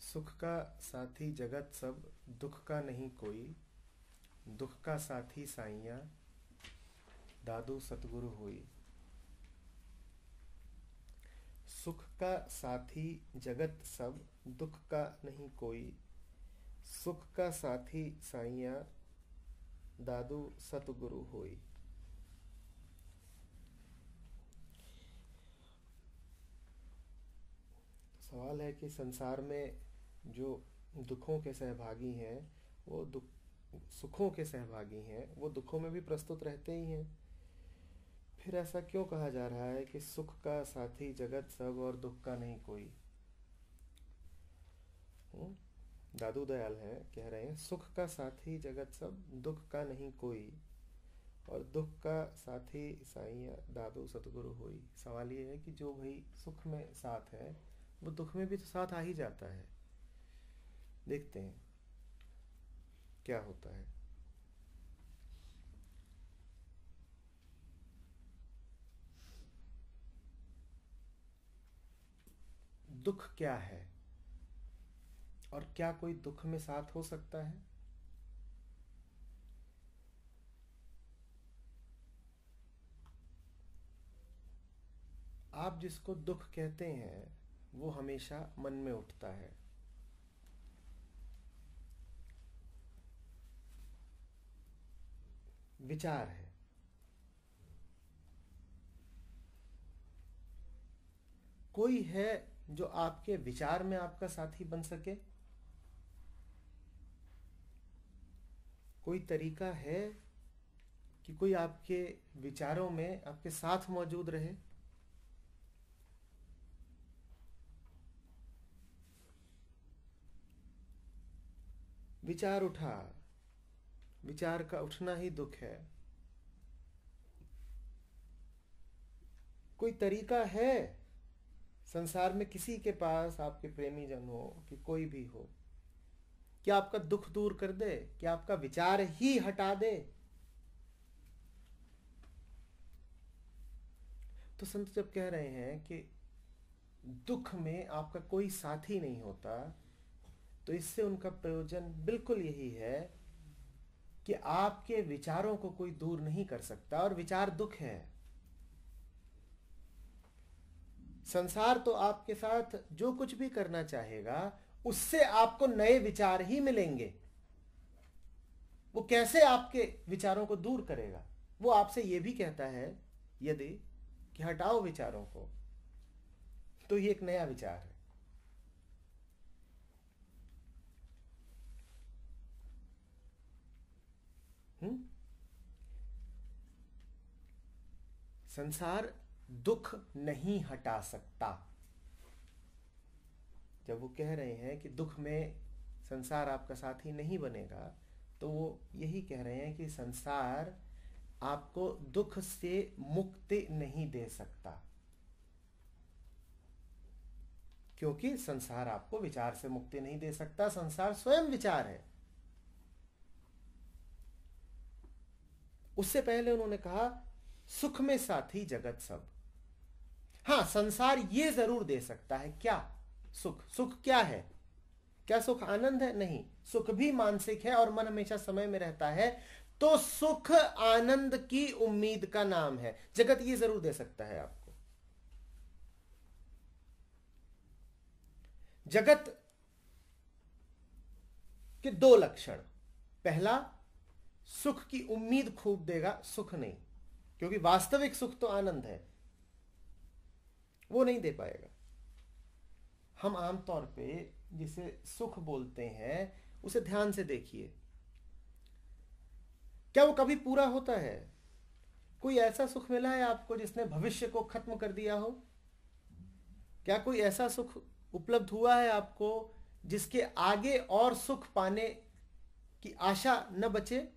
सुख का साथी जगत सब, दुख का नहीं कोई। दुख का साथी साइया, दादू सतगुरु होई। सुख का साथी जगत सब, दुख का नहीं कोई। सुख का साथी साइया, दादू सतगुरु होई। सवाल है कि संसार में जो दुखों के सहभागी हैं वो सुखों के सहभागी हैं, वो दुखों में भी प्रस्तुत रहते ही हैं। फिर ऐसा क्यों कहा जा रहा है कि सुख का साथी जगत सब और दुख का नहीं कोई? दादू दयाल हैं, कह रहे हैं सुख का साथी जगत सब, दुख का नहीं कोई। और दुख का साथी साईं दादू सतगुरु होई। सवाल ये है कि जो भाई सुख में साथ है वो दुख में भी तो साथ आ ही जाता है। देखते हैं क्या होता है। दुख क्या है और क्या कोई दुख में साथ हो सकता है? आप जिसको दुख कहते हैं वो हमेशा मन में उठता है। विचार है। कोई है जो आपके विचार में आपका साथी बन सके? कोई तरीका है कि कोई आपके विचारों में आपके साथ मौजूद रहे? विचार उठा, विचार का उठना ही दुख है। कोई तरीका है संसार में किसी के पास, आपके प्रेमी जन हो कि कोई भी हो, क्या आपका दुख दूर कर दे, क्या आपका विचार ही हटा दे? तो संत जब कह रहे हैं कि दुख में आपका कोई साथी नहीं होता, तो इससे उनका प्रयोजन बिल्कुल यही है कि आपके विचारों को कोई दूर नहीं कर सकता। और विचार दुख है। संसार तो आपके साथ जो कुछ भी करना चाहेगा उससे आपको नए विचार ही मिलेंगे। वो कैसे आपके विचारों को दूर करेगा? वो आपसे ये भी कहता है यदि कि हटाओ विचारों को, तो ये एक नया विचार है। संसार दुख नहीं हटा सकता। जब वो कह रहे हैं कि दुख में संसार आपका साथी नहीं बनेगा, तो वो यही कह रहे हैं कि संसार आपको दुख से मुक्ति नहीं दे सकता, क्योंकि संसार आपको विचार से मुक्ति नहीं दे सकता। संसार स्वयं विचार है। उससे पहले उन्होंने कहा सुख में साथी जगत सब। हां, संसार ये जरूर दे सकता है। क्या? सुख। सुख क्या है? क्या सुख आनंद है? नहीं, सुख भी मानसिक है और मन हमेशा समय में रहता है। तो सुख आनंद की उम्मीद का नाम है। जगत ये जरूर दे सकता है आपको। जगत के दो लक्षण। पहला, सुख की उम्मीद खूब देगा, सुख नहीं, क्योंकि वास्तविक सुख तो आनंद है, वो नहीं दे पाएगा। हम आमतौर पे जिसे सुख बोलते हैं उसे ध्यान से देखिए, क्या वो कभी पूरा होता है? कोई ऐसा सुख मिला है आपको जिसने भविष्य को खत्म कर दिया हो? क्या कोई ऐसा सुख उपलब्ध हुआ है आपको जिसके आगे और सुख पाने की आशा न बचे?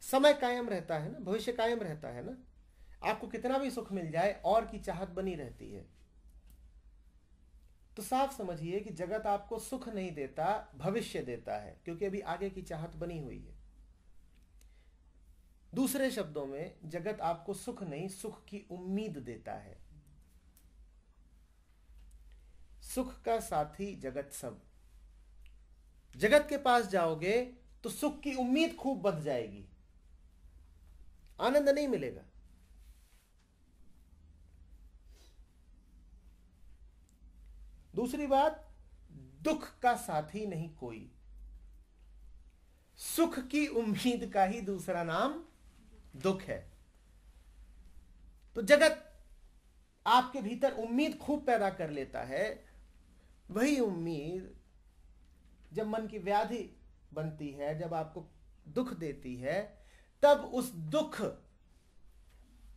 समय कायम रहता है ना, भविष्य कायम रहता है ना। आपको कितना भी सुख मिल जाए और की चाहत बनी रहती है। तो साफ समझिए कि जगत आपको सुख नहीं देता, भविष्य देता है, क्योंकि अभी आगे की चाहत बनी हुई है। दूसरे शब्दों में, जगत आपको सुख नहीं, सुख की उम्मीद देता है। सुख का साथी जगत सब। जगत के पास जाओगे तो सुख की उम्मीद खूब बढ़ जाएगी, आनंद नहीं मिलेगा। दूसरी बात, दुख का साथी नहीं कोई। सुख की उम्मीद का ही दूसरा नाम दुख है। तो जगत आपके भीतर उम्मीद खूब पैदा कर लेता है। वही उम्मीद जब मन की व्याधि बनती है, जब आपको दुख देती है, तब उस दुख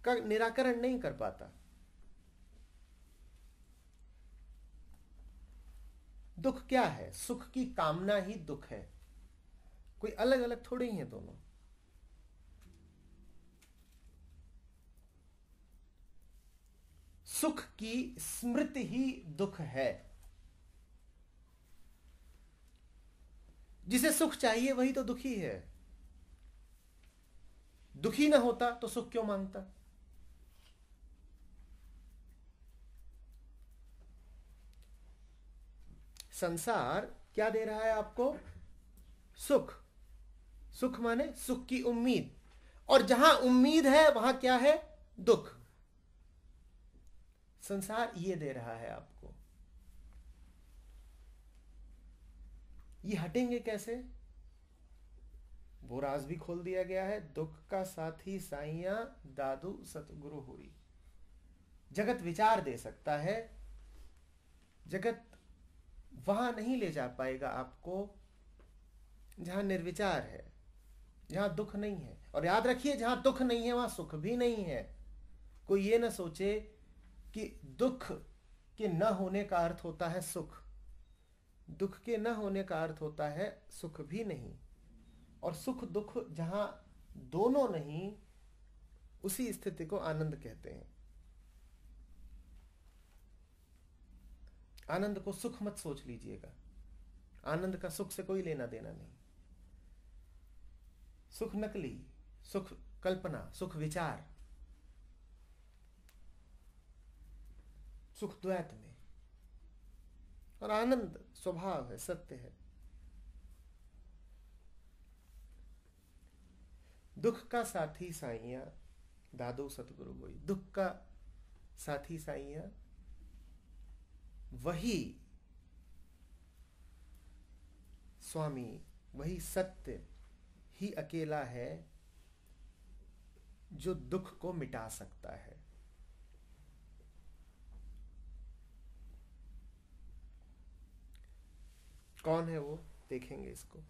का निराकरण नहीं कर पाता। दुख क्या है? सुख की कामना ही दुख है। कोई अलग अलग थोड़े ही है दोनों। सुख की स्मृति ही दुख है। जिसे सुख चाहिए वही तो दुखी है। दुखी ना होता तो सुख क्यों मांगता? संसार क्या दे रहा है आपको? सुख। सुख माने सुख की उम्मीद, और जहां उम्मीद है वहां क्या है? दुख। संसार ये दे रहा है आपको। ये हटेंगे कैसे? वो राज भी खोल दिया गया है, दुख का साथी साइया दादू सतगुरु हुई। जगत विचार दे सकता है, जगत वहां नहीं ले जा पाएगा आपको जहां निर्विचार है, जहां दुख नहीं है। और याद रखिए, जहां दुख नहीं है वहां सुख भी नहीं है। कोई ये ना सोचे कि दुख के न होने का अर्थ होता है सुख। दुख के न होने का अर्थ होता है सुख भी नहीं। और सुख दुख जहां दोनों नहीं, उसी स्थिति को आनंद कहते हैं। आनंद को सुख मत सोच लीजिएगा। आनंद का सुख से कोई लेना देना नहीं। सुख नकली, सुख कल्पना, सुख विचार, सुख द्वैत में। और आनंद स्वभाव है, सत्य है। दुख का साथी साइया दादू सतगुरु होई। दुख का साथी साइया वही स्वामी, वही सत्य ही अकेला है जो दुख को मिटा सकता है। कौन है वो? देखेंगे इसको।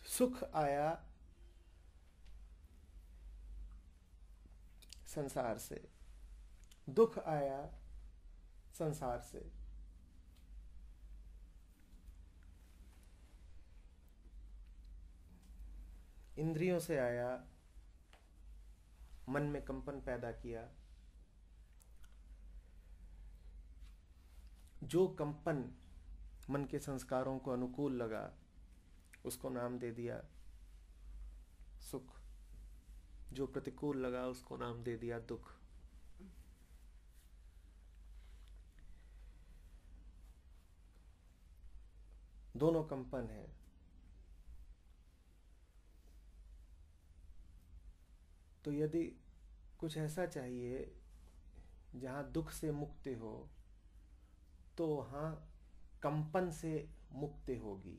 सुख आया संसार से, दुख आया संसार से। इंद्रियों से आया, मन में कंपन पैदा किया। जो कंपन मन के संस्कारों को अनुकूल लगा, उसको नाम दे दिया सुख। जो प्रतिकूल लगा, उसको नाम दे दिया दुख। दोनों कंपन है। तो यदि कुछ ऐसा चाहिए जहां दुख से मुक्ति हो, तो वहां कंपन से मुक्ति होगी।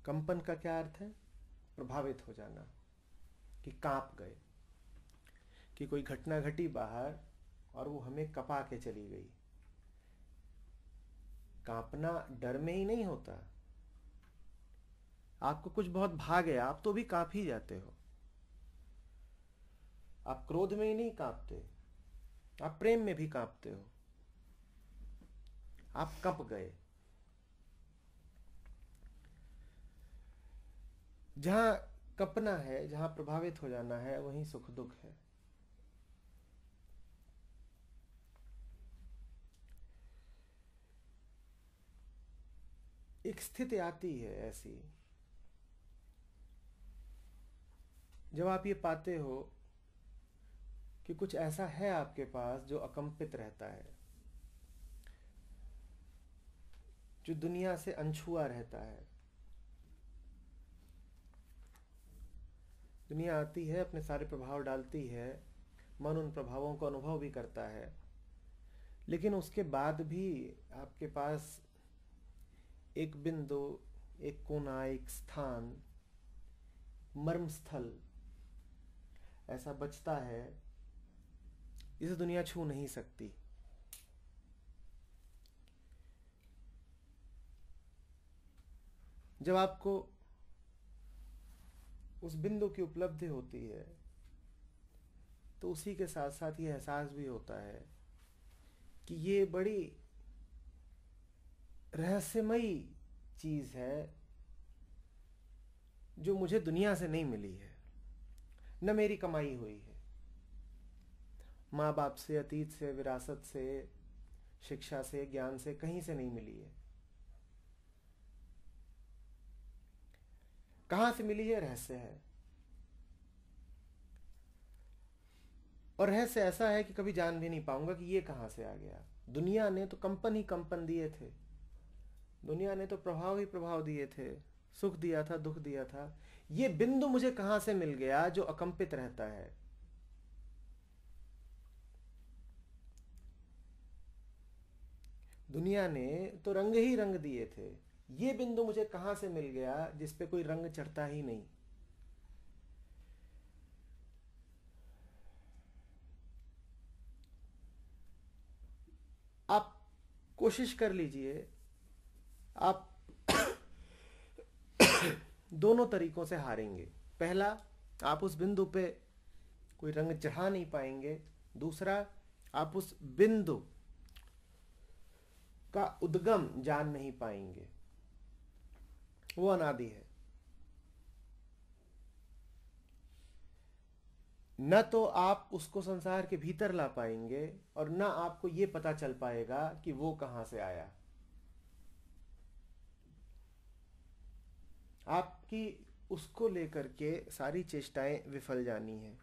कंपन का क्या अर्थ है? प्रभावित हो जाना, कि कांप गए, कि कोई घटना घटी बाहर और वो हमें कपा के चली गई। कांपना डर में ही नहीं होता। आपको कुछ बहुत भा गया, आप तो भी कांप ही जाते हो। आप क्रोध में ही नहीं कांपते, आप प्रेम में भी कांपते हो। आप कंप गए। जहां कपना है, जहां प्रभावित हो जाना है, वहीं सुख दुख है। एक स्थिति आती है ऐसी, जब आप ये पाते हो कि कुछ ऐसा है आपके पास जो अकंपित रहता है, जो दुनिया से अनछुआ रहता है। दुनिया आती है, अपने सारे प्रभाव डालती है, मन उन प्रभावों को अनुभव भी करता है, लेकिन उसके बाद भी आपके पास एक बिंदु, एक कोना, एक स्थान, मर्म स्थल ऐसा बचता है जिसे दुनिया छू नहीं सकती। जब आपको उस बिंदु की उपलब्धि होती है तो उसी के साथ साथ ये एहसास भी होता है कि ये बड़ी रहस्यमयी चीज है जो मुझे दुनिया से नहीं मिली है, न मेरी कमाई हुई है, माँ बाप से, अतीत से, विरासत से, शिक्षा से, ज्ञान से, कहीं से नहीं मिली है। कहां से मिली है? रहस्य है। और रहस्य ऐसा है कि कभी जान भी नहीं पाऊंगा कि ये कहां से आ गया। दुनिया ने तो कंपन ही कंपन दिए थे, दुनिया ने तो प्रभाव ही प्रभाव दिए थे, सुख दिया था, दुख दिया था। ये बिंदु मुझे कहां से मिल गया जो अकंपित रहता है? दुनिया ने तो रंग ही रंग दिए थे, ये बिंदु मुझे कहां से मिल गया जिस पे कोई रंग चढ़ता ही नहीं? आप कोशिश कर लीजिए, आप दोनों तरीकों से हारेंगे। पहला, आप उस बिंदु पे कोई रंग चढ़ा नहीं पाएंगे। दूसरा, आप उस बिंदु का उद्गम जान नहीं पाएंगे, वो अनादि है। न तो आप उसको संसार के भीतर ला पाएंगे और न आपको ये पता चल पाएगा कि वो कहां से आया। आपकी उसको लेकर के सारी चेष्टाएं विफल जानी है।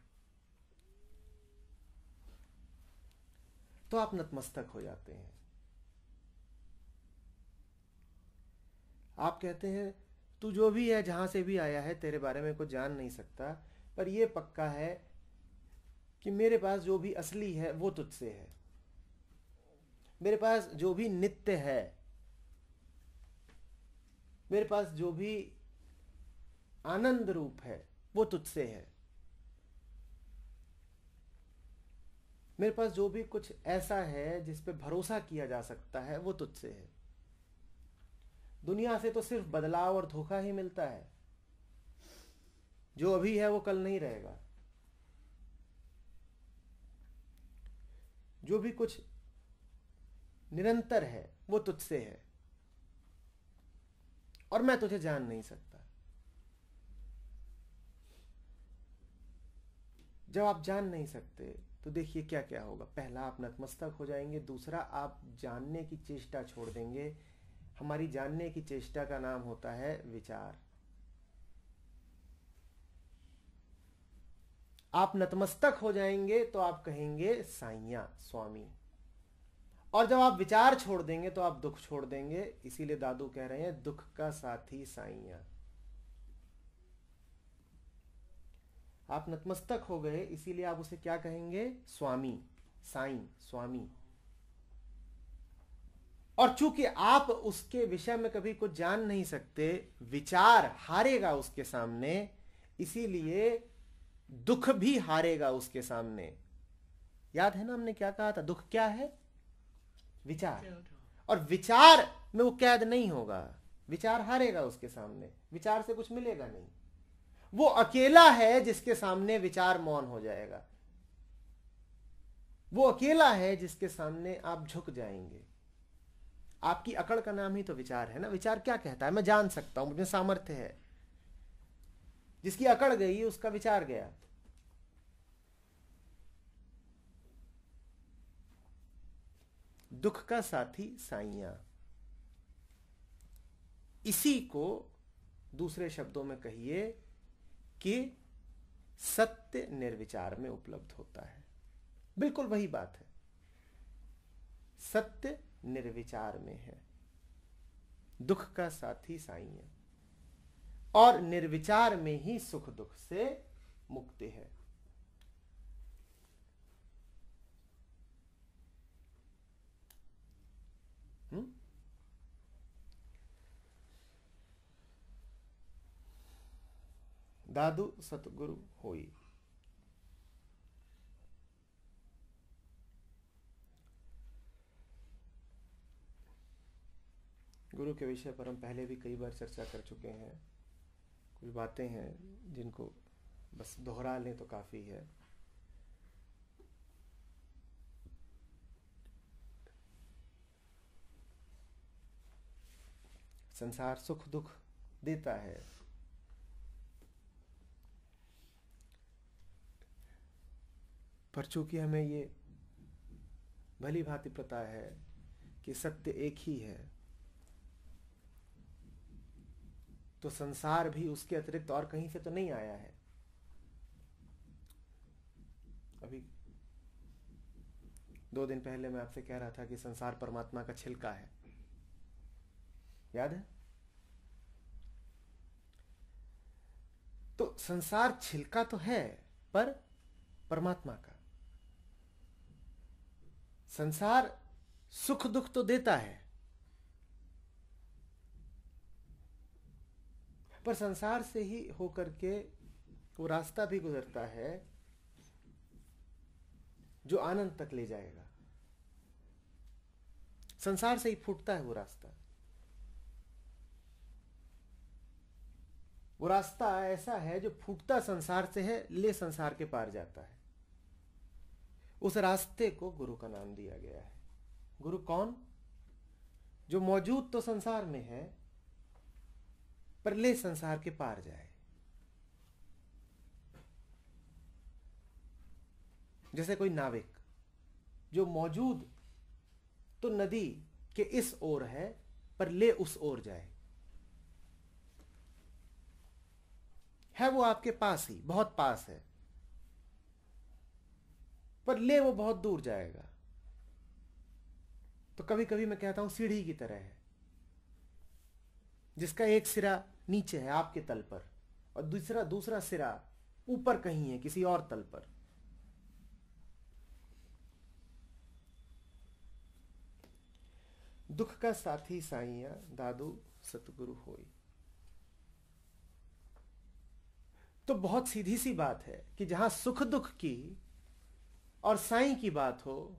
तो आप नतमस्तक हो जाते हैं। आप कहते हैं तू जो भी है, जहां से भी आया है, तेरे बारे में कुछ जान नहीं सकता, पर यह पक्का है कि मेरे पास जो भी असली है वो तुझसे है। मेरे पास जो भी नित्य है, मेरे पास जो भी आनंद रूप है, वो तुझसे है। मेरे पास जो भी कुछ ऐसा है जिस पे भरोसा किया जा सकता है, वो तुझसे है। दुनिया से तो सिर्फ बदलाव और धोखा ही मिलता है। जो अभी है वो कल नहीं रहेगा। जो भी कुछ निरंतर है वो तुझसे है, और मैं तुझे जान नहीं सकता। जब आप जान नहीं सकते तो देखिए क्या क्या होगा। पहला, आप नतमस्तक हो जाएंगे। दूसरा, आप जानने की चेष्टा छोड़ देंगे। हमारी जानने की चेष्टा का नाम होता है विचार। आप नतमस्तक हो जाएंगे तो आप कहेंगे साईया, स्वामी। और जब आप विचार छोड़ देंगे तो आप दुख छोड़ देंगे। इसीलिए दादू कह रहे हैं दुख का साथी साईया। आप नतमस्तक हो गए, इसीलिए आप उसे क्या कहेंगे? स्वामी, साईं, स्वामी। और चूंकि आप उसके विषय में कभी कुछ जान नहीं सकते, विचार हारेगा उसके सामने, इसीलिए दुख भी हारेगा उसके सामने। याद है ना हमने क्या कहा था? दुख क्या है? विचार। और विचार में वो कैद नहीं होगा, विचार हारेगा उसके सामने, विचार से कुछ मिलेगा नहीं। वो अकेला है जिसके सामने विचार मौन हो जाएगा। वो अकेला है जिसके सामने आप झुक जाएंगे। आपकी अकड़ का नाम ही तो विचार है ना। विचार क्या कहता है? मैं जान सकता हूं, मुझे सामर्थ्य है। जिसकी अकड़ गई उसका विचार गया। दुख का साथी साईया। इसी को दूसरे शब्दों में कहिए कि सत्य निर्विचार में उपलब्ध होता है। बिल्कुल वही बात है, सत्य निर्विचार में है, दुख का साथी साईं है, और निर्विचार में ही सुख दुख से मुक्ति है। दादू सतगुरु होई। गुरु के विषय पर हम पहले भी कई बार चर्चा कर चुके हैं। कुछ बातें हैं जिनको बस दोहरा लें तो काफी है। संसार सुख दुख देता है, पर चूंकि हमें ये भली भांति पता है कि सत्य एक ही है, तो संसार भी उसके अतिरिक्त और कहीं से तो नहीं आया है। अभी 2 दिन पहले मैं आपसे कह रहा था कि संसार परमात्मा का छिलका है, याद है? तो संसार छिलका तो है, पर परमात्मा का। संसार सुख दुख तो देता है, पर संसार से ही होकर के वो रास्ता भी गुजरता है जो आनंद तक ले जाएगा। संसार से ही फूटता है वो रास्ता। वो रास्ता ऐसा है जो फूटता संसार से है, ले संसार के पार जाता है। उस रास्ते को गुरु का नाम दिया गया है। गुरु कौन? जो मौजूद तो संसार में है, पर ले संसार के पार जाए। जैसे कोई नाविक जो मौजूद तो नदी के इस ओर है, पर ले उस ओर जाए। है वो आपके पास ही, बहुत पास है, पर ले वो बहुत दूर जाएगा। तो कभी कभी मैं कहता हूं सीढ़ी की तरह है, जिसका एक सिरा नीचे है आपके तल पर, और दूसरा सिरा ऊपर कहीं है किसी और तल पर। दुख का साथी साईया दादू सतगुरु होई। तो बहुत सीधी सी बात है कि जहां सुख दुख की और साईं की बात हो,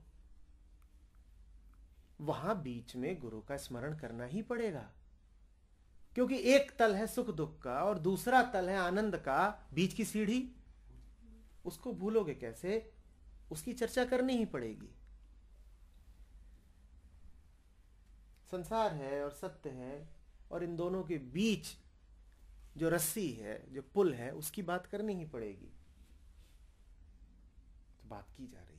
वहां बीच में गुरु का स्मरण करना ही पड़ेगा। क्योंकि एक तल है सुख दुख का और दूसरा तल है आनंद का, बीच की सीढ़ी उसको भूलोगे कैसे? उसकी चर्चा करनी ही पड़ेगी। संसार है और सत्य है, और इन दोनों के बीच जो रस्सी है, जो पुल है, उसकी बात करनी ही पड़ेगी। तो बात की जा रही है।